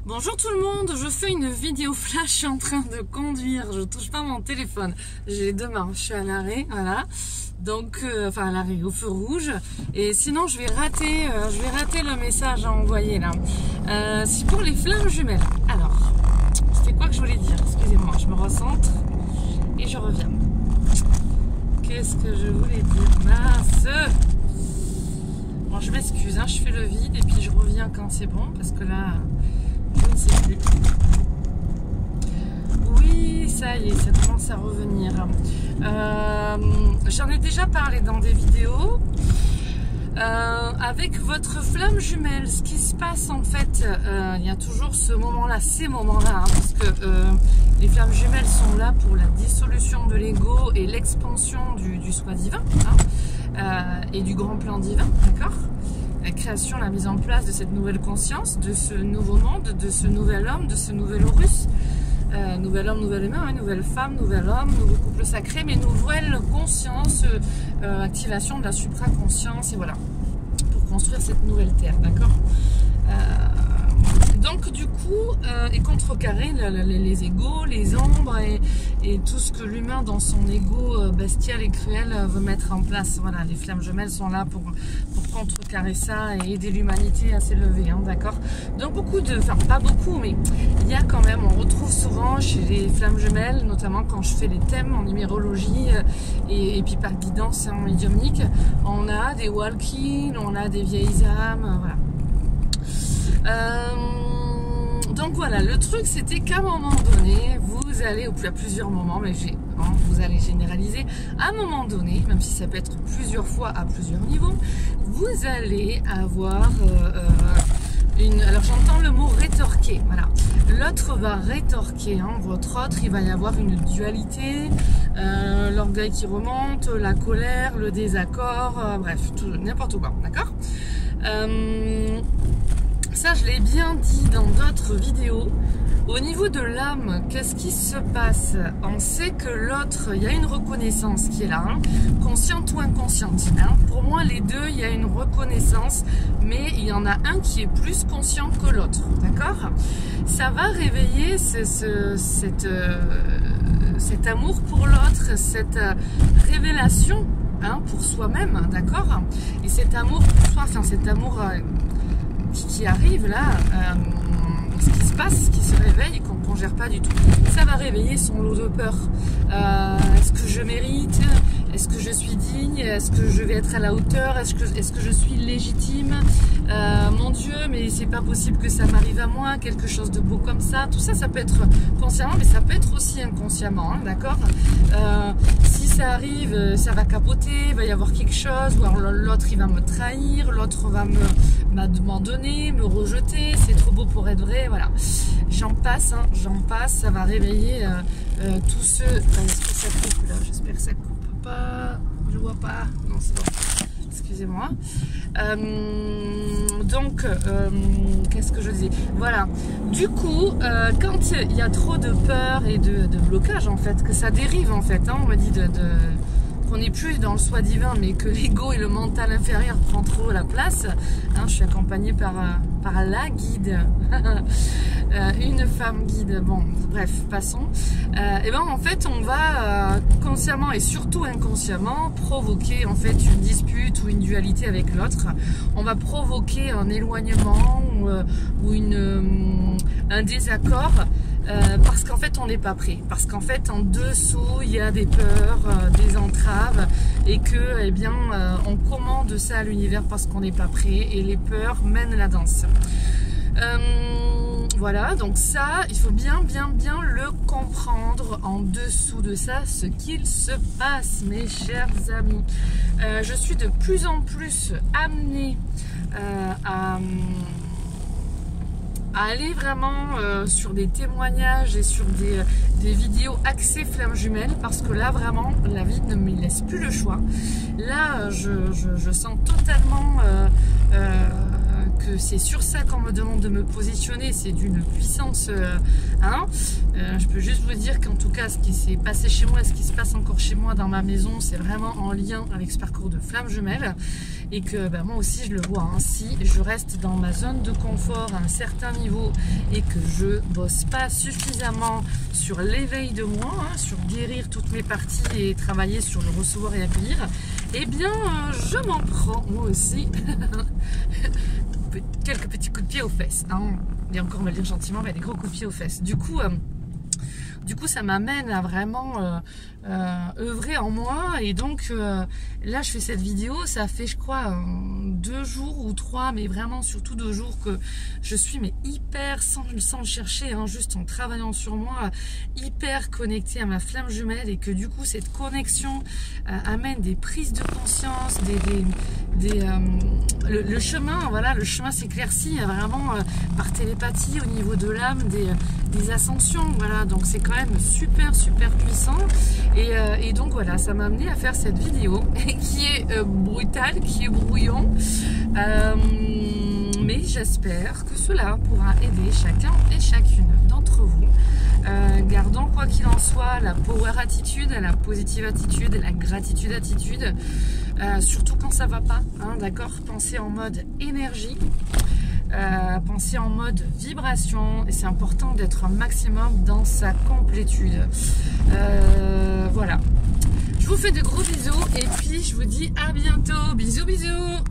Bonjour tout le monde, je fais une vidéo flash, je suis en train de conduire, je touche pas mon téléphone, j'ai les deux mains, je suis à l'arrêt, voilà, donc, enfin à l'arrêt, au feu rouge, et sinon je vais rater le message à envoyer là. C'est pour les flammes jumelles. Alors, c'était quoi que je voulais dire? Excusez-moi, je me recentre et je reviens. Qu'est-ce que je voulais dire? Mince! Bon, je m'excuse, hein, je fais le vide et puis je reviens quand c'est bon, parce que là... je ne sais plus. Oui, ça y est, ça commence à revenir. J'en ai déjà parlé dans des vidéos. Avec votre flamme jumelle, ce qui se passe en fait, il y a toujours ce moment-là, ces moments-là, hein, parce que les flammes jumelles sont là pour la dissolution de l'ego et l'expansion du soi divin, hein, et du grand plan divin, d'accord ? La création, la mise en place de cette nouvelle conscience, de ce nouveau monde, de ce nouvel homme, de ce nouvel Horus. Nouvel homme, nouvelle humain, nouvelle femme, nouvel homme, nouveau couple sacré, mais nouvelle conscience, activation de la supraconscience, et voilà, pour construire cette nouvelle terre, d'accord. Donc du coup, et contrecarrer les égos, les ombres et tout ce que l'humain dans son ego bestial et cruel veut mettre en place. Voilà, les flammes jumelles sont là pour contrecarrer ça et aider l'humanité à s'élever, hein, d'accord. Donc beaucoup de, enfin pas beaucoup, mais il y a quand même, on retrouve souvent chez les flammes jumelles, notamment quand je fais les thèmes en numérologie et puis par guidance en médiumnique, on a des walk-in, on a des vieilles âmes, voilà. Donc voilà, le truc c'était qu'à un moment donné, vous allez, ou à plusieurs moments, mais vous allez généraliser, à un moment donné, même si ça peut être plusieurs fois à plusieurs niveaux, vous allez avoir alors j'entends le mot rétorquer, voilà. L'autre va rétorquer, hein, votre autre, il va y avoir une dualité, l'orgueil qui remonte, la colère, le désaccord, bref, n'importe quoi, d'accord. Ça, je l'ai bien dit dans d'autres vidéos. Au niveau de l'âme, qu'est-ce qui se passe? On sait que l'autre, il y a une reconnaissance qui est là, hein, consciente ou inconsciente. Hein. Pour moi, les deux, il y a une reconnaissance, mais il y en a un qui est plus conscient que l'autre, d'accord? Ça va réveiller cet amour pour l'autre, cette révélation, hein, pour soi-même, d'accord? Et cet amour pour soi, enfin cet amour... qui arrive là, ce qui se passe, ce qui se réveille, qu'on ne gère pas du tout, ça va réveiller son lot de peur. Est-ce que je mérite? Est-ce que je suis digne? Est-ce que je vais être à la hauteur? Est-ce que je suis légitime? Mon Dieu, mais c'est pas possible que ça m'arrive à moi, quelque chose de beau comme ça. Tout ça, ça peut être consciemment, mais ça peut être aussi inconsciemment, hein, d'accord? Si ça arrive, ça va capoter, il va y avoir quelque chose, ou alors l'autre il va me trahir, l'autre va m'abandonner, me rejeter, c'est trop beau pour être vrai, voilà. J'en passe, hein, ça va réveiller tout ce... Est-ce que ça coupe là? J'espère que ça coupe pas, je vois pas, non c'est bon, excusez-moi. Donc, qu'est-ce que je disais? Voilà, du coup, quand il y a trop de peur et de blocage en fait, que ça dérive en fait, hein, on me dit qu'on n'est plus dans le soi divin, mais que l'ego et le mental inférieur prend trop la place, hein, je suis accompagnée par la guide, une femme guide, bon, bref, passons. Et ben en fait, on va consciemment et surtout inconsciemment provoquer en fait une dispute ou une dualité avec l'autre. On va provoquer un éloignement ou un désaccord. Parce qu'en fait on n'est pas prêt, parce qu'en fait en dessous il y a des peurs, des entraves, et que eh bien on commande ça à l'univers parce qu'on n'est pas prêt, et les peurs mènent la danse. Voilà, donc ça il faut bien le comprendre en dessous de ça, ce qu'il se passe, mes chers amis. Je suis de plus en plus amenée à aller vraiment sur des témoignages et sur des vidéos axées flammes jumelles, parce que là vraiment la vie ne me laisse plus le choix. Là je sens totalement que c'est sur ça qu'on me demande de me positionner, c'est d'une puissance je peux juste vous dire qu'en tout cas ce qui s'est passé chez moi, ce qui se passe encore chez moi dans ma maison, c'est vraiment en lien avec ce parcours de flamme jumelle, et que moi aussi je le vois, si je reste dans ma zone de confort à un certain niveau et que je bosse pas suffisamment sur l'éveil de moi, sur guérir toutes mes parties et travailler sur le recevoir et accueillir, eh bien je m'en prends moi aussi quelques petits coups de pied aux fesses, et encore me le dire gentiment, mais des gros coups de pied aux fesses. Du coup ça m'amène à vraiment œuvrer en moi, et donc là je fais cette vidéo, ça fait je crois 2 jours ou 3, mais vraiment surtout 2 jours que je suis hyper, sans le chercher, juste en travaillant sur moi, hyper connectée à ma flamme jumelle, et que du coup cette connexion amène des prises de conscience, le chemin, le chemin s'éclaircit vraiment par télépathie au niveau de l'âme, des ascensions, donc c'est quand même super puissant, et donc voilà, ça m'a amené à faire cette vidéo qui est brutale, qui est brouillon, mais j'espère que cela pourra aider chacun et chacune d'entre vous. Gardons quoi qu'il en soit la power attitude, la positive attitude, la gratitude attitude, surtout quand ça va pas, d'accord, pensez en mode énergie, pensez en mode vibration, et c'est important d'être un maximum dans sa complétude. Voilà, je vous fais de gros bisous, et puis je vous dis à bientôt. Bisous bisous.